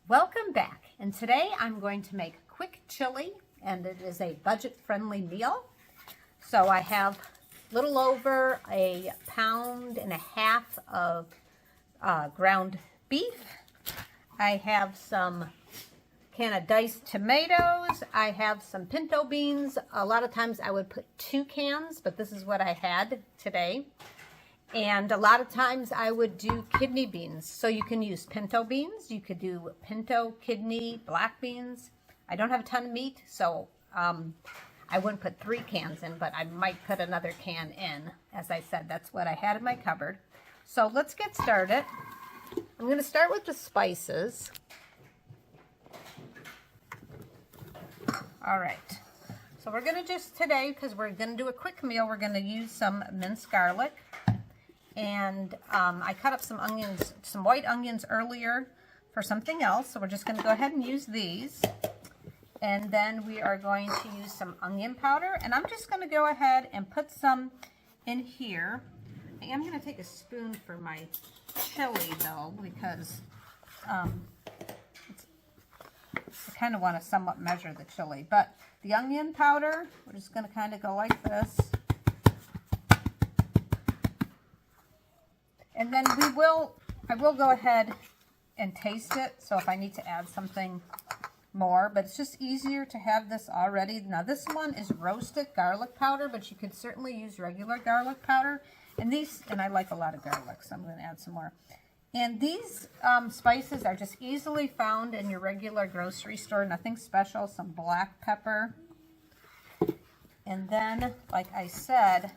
Welcome back, and today I'm going to make quick chili, and it is a budget-friendly meal. So I have a little over 1.5 pounds of ground beef. I have some can of diced tomatoes. I have some pinto beans. A lot of times I would put 2 cans, but this is what I had today. And a lot of times I would do kidney beans. So you can use pinto beans. You could do pinto, kidney, black beans. I don't have a ton of meat, so I wouldn't put 3 cans in, but I might put another can in. As I said, that's what I had in my cupboard. So let's get started. I'm going to start with the spices. All right. So we're going to just today, because we're going to do a quick meal, we're going to use some minced garlic. And I cut up some onions, some white onions earlier for something else. So we're just going to go ahead and use these. And then we are going to use some onion powder. And I'm just going to go ahead and put some in here. I am going to take a spoon for my chili though, because I kind of want to somewhat measure the chili. But the onion powder, we're just going to kind of go like this. And then I will go ahead and taste it, so if I need to add something more, but it's just easier to have this already. Now this one is roasted garlic powder, but you could certainly use regular garlic powder. And I like a lot of garlic, so I'm going to add some more. And these spices are just easily found in your regular grocery store, nothing special. Some black pepper. And then, like I said,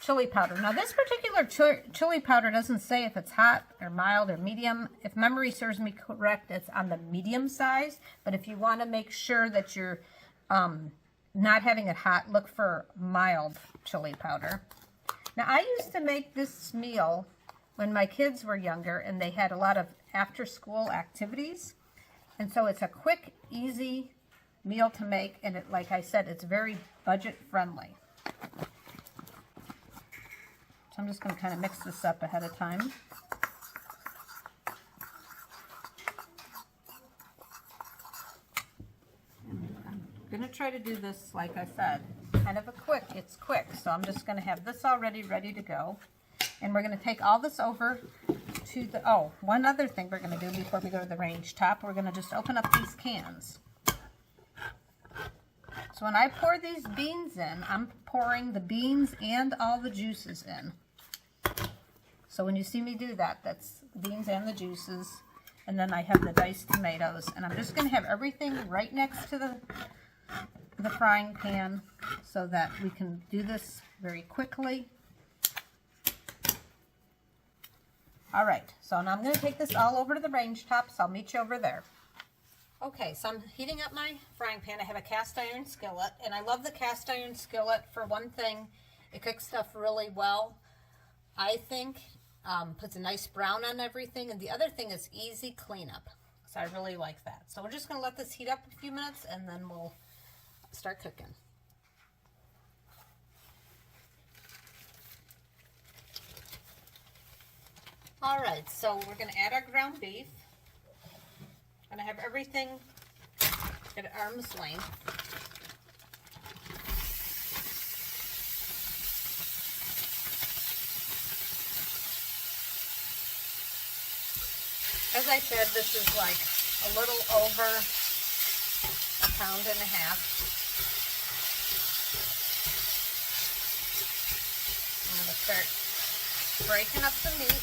chili powder. Now this particular chili powder doesn't say if it's hot or mild or medium. If memory serves me correct, it's on the medium size. But if you want to make sure that you're not having it hot, look for mild chili powder. Now I used to make this meal when my kids were younger and they had a lot of after-school activities. And so it's a quick, easy meal to make. And it, like I said, it's very budget-friendly. I'm just going to kind of mix this up ahead of time. I'm going to try to do this, like I said, kind of it's quick. So I'm just going to have this already ready to go. And we're going to take all this over to the, one other thing we're going to do before we go to the range top, we're going to just open up these cans. So when I pour these beans in, I'm pouring the beans and all the juices in. So when you see me do that, that's the beans and the juices. And then I have the diced tomatoes. And I'm just going to have everything right next to the frying pan so that we can do this very quickly. All right, so now I'm going to take this all over to the range top, so I'll meet you over there. Okay, so I'm heating up my frying pan. I have a cast iron skillet, and I love the cast iron skillet for one thing. It cooks stuff really well, I think. Puts a nice brown on everything, and the other thing is easy cleanup. So I really like that. So we're just going to let this heat up a few minutes, and then we'll start cooking. All right, so we're going to add our ground beef. I'm going to have everything at arm's length. As I said, this is like a little over 1.5 pounds. I'm going to start breaking up the meat.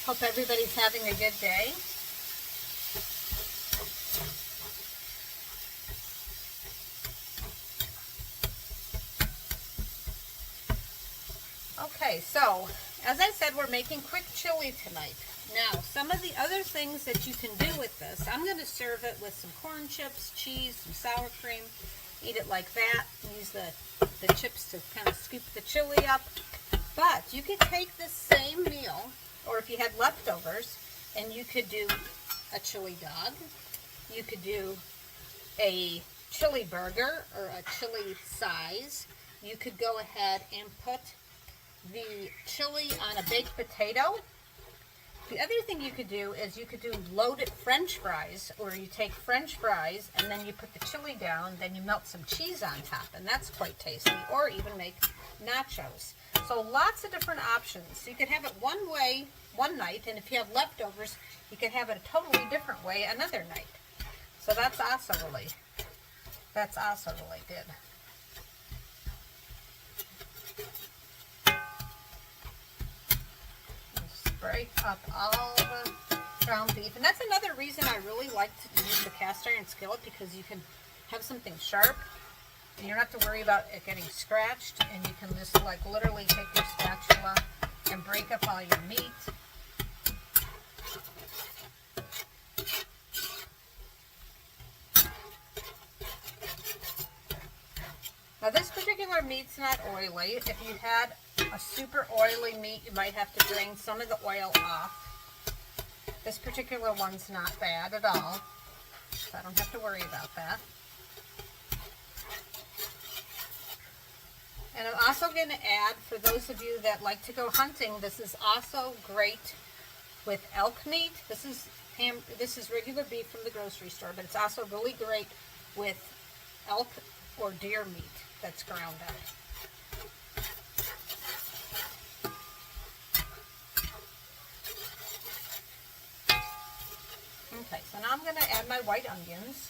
Hope everybody's having a good day. Okay, so as I said, we're making quick chili tonight. Now, some of the other things that you can do with this, I'm going to serve it with some corn chips, cheese, some sour cream. Eat it like that. Use the chips to kind of scoop the chili up. But you could take this same meal, or if you had leftovers, and you could do a chili dog. You could do a chili burger or a chili size. You could go ahead and put the chili on a baked potato. The other thing you could do is you could do loaded French fries, or you take French fries and then you put the chili down, then you melt some cheese on top, and that's quite tasty. Or even make nachos. So lots of different options. You could have it one way one night, and if you have leftovers, you could have it a totally different way another night. So that's also really good. Spray up all the ground beef. And that's another reason I really like to use the cast iron skillet, because you can have something sharp and you don't have to worry about it getting scratched, and you can just like literally take your spatula and break up all your meat. Now this particular meat's not oily. If you had a super oily meat, you might have to drain some of the oil off. This particular one's not bad at all, so I don't have to worry about that. And I'm also going to add, for those of you that like to go hunting, this is also great with elk meat. This is regular beef from the grocery store, but it's also really great with elk or deer meat that's ground up. Okay, so now I'm going to add my white onions.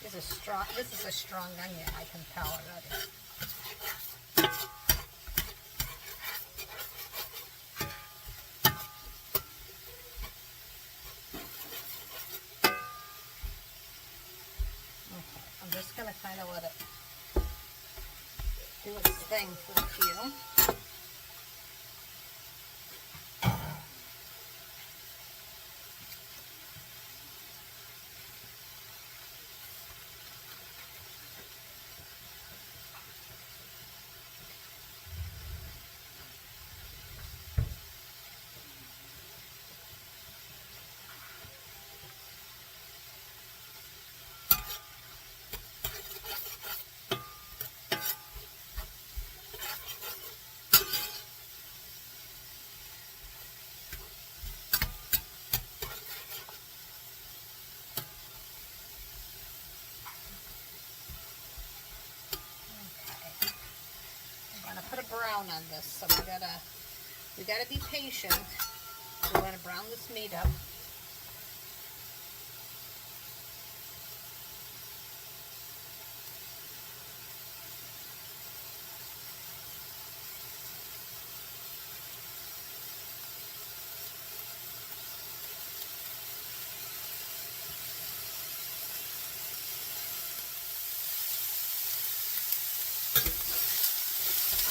This is a strong onion, I can tell already. Okay, I'm just going to kind of let it do its thing for a few. Brown on this, so we gotta be patient. We want to brown this meat up.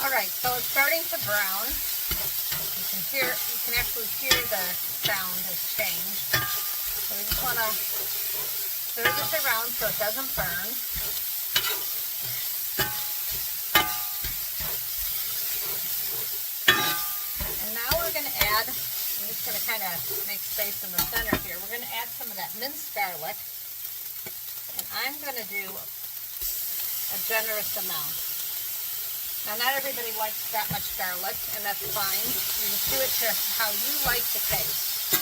Alright, so it's starting to brown. You can actually hear the sound has changed. So we just want to stir this around so it doesn't burn. And now we're going to add, I'm just going to kind of make space in the center here, we're going to add some of that minced garlic. And I'm going to do a generous amount. Now, not everybody likes that much garlic, and that's fine. You just do it to how you like the taste.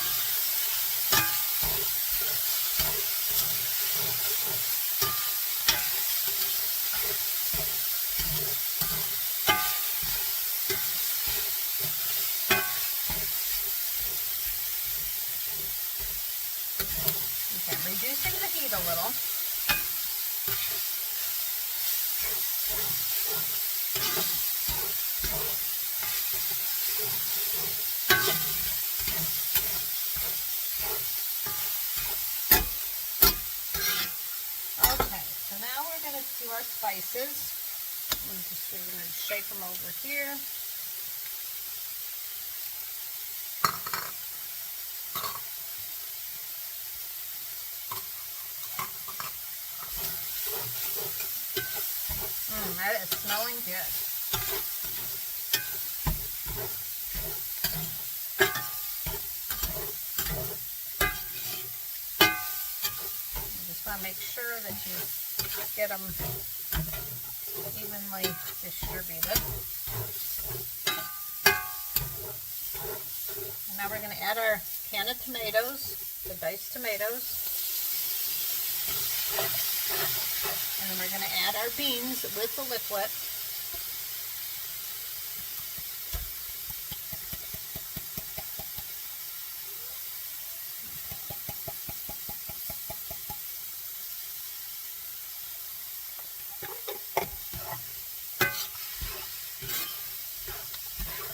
Okay, I'm reducing the heat a little. Do our spices. We're going to shake them over here. That is smelling good. want to make sure that you get them evenly distributed. And now we're going to add our can of tomatoes, the diced tomatoes. And then we're going to add our beans with the liquid.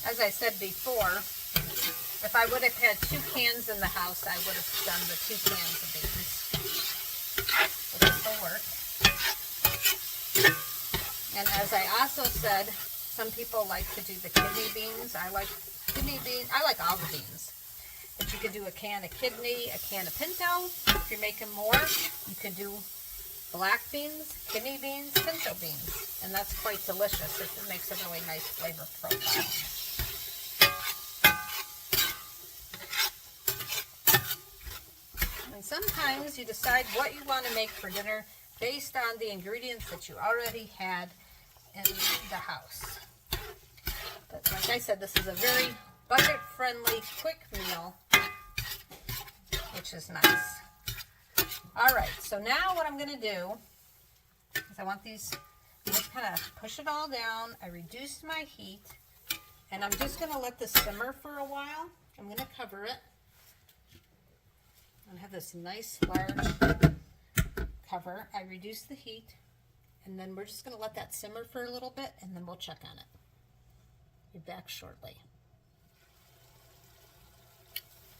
As I said before, if I would have had 2 cans in the house, I would have done the 2 cans of beans. But this will work. And as I also said, some people like to do the kidney beans. I like kidney beans. I like all the beans. But you could do a can of kidney, a can of pinto. If you're making more, you could do black beans, kidney beans, pinto beans. And that's quite delicious. It makes a really nice flavor profile. And sometimes you decide what you want to make for dinner based on the ingredients that you already had in the house. But like I said, this is a very budget-friendly, quick meal, which is nice. All right, so now what I'm going to do is I want these, just kind of push it all down. I reduced my heat, and I'm just going to let this simmer for a while. I'm going to cover it. I have this nice large cover. I reduce the heat, and then we're just going to let that simmer for a little bit, and then we'll check on it. Be back shortly.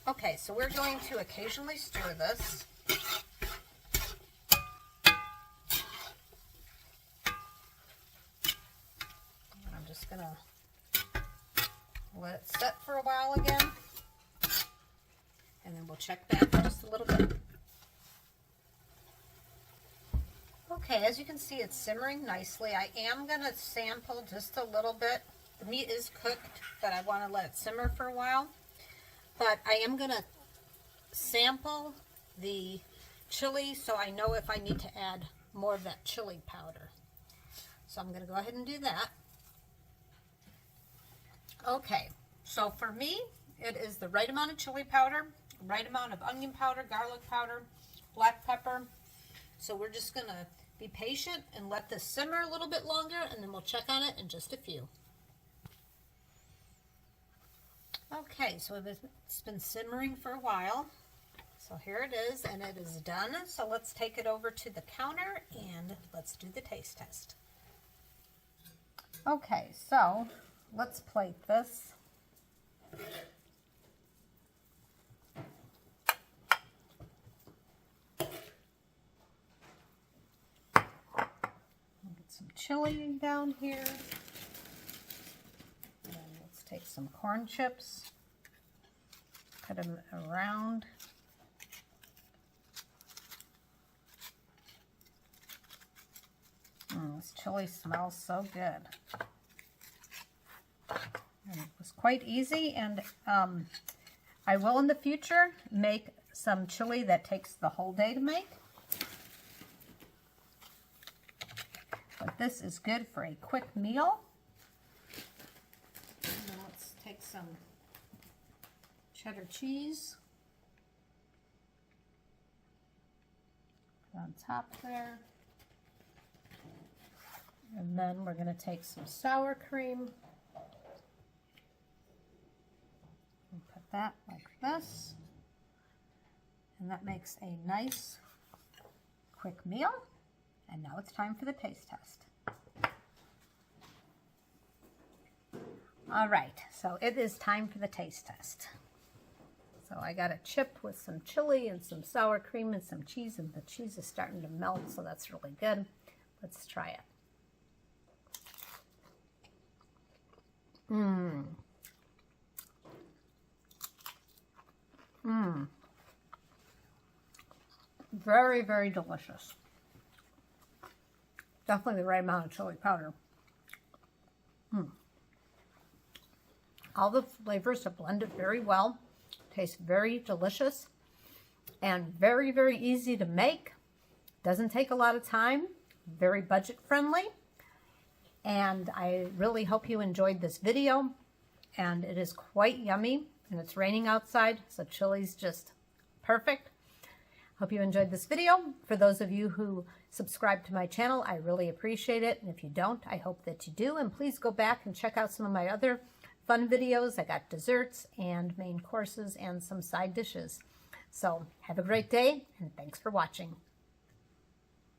Okay, so we're going to occasionally stir this. And I'm just going to let it set for a while again. And then we'll check back in just a little bit. Okay, as you can see, it's simmering nicely. I am going to sample just a little bit. The meat is cooked, but I want to let it simmer for a while. But I am going to sample the chili so I know if I need to add more of that chili powder. So I'm going to go ahead and do that. Okay, so for me, it is the right amount of chili powder, right amount of onion powder, garlic powder, black pepper. So we're just going to be patient and let this simmer a little bit longer, and then we'll check on it in just a few. Okay, so it's been simmering for a while. So here it is, and it is done. So let's take it over to the counter and let's do the taste test. Okay, so let's plate this. Some chili down here. And let's take some corn chips, put them around. This chili smells so good. And it was quite easy, and I will in the future make some chili that takes the whole day to make. But this is good for a quick meal. And then let's take some cheddar cheese. Put on top there. And then we're going to take some sour cream. And put that like this. And that makes a nice quick meal. And now it's time for the taste test. All right, so it is time for the taste test. So I got a chip with some chili and some sour cream and some cheese, and the cheese is starting to melt, so that's really good. Let's try it. Very, very delicious. Definitely the right amount of chili powder. All the flavors are blended very well. Tastes very delicious and very, very easy to make. Doesn't take a lot of time, very budget friendly. And I really hope you enjoyed this video. And it is quite yummy, and it's raining outside, so chili's just perfect. Hope you enjoyed this video. For those of you who subscribe to my channel, I really appreciate it. And if you don't, I hope that you do. And please go back and check out some of my other fun videos. I got desserts and main courses and some side dishes. So have a great day, and thanks for watching.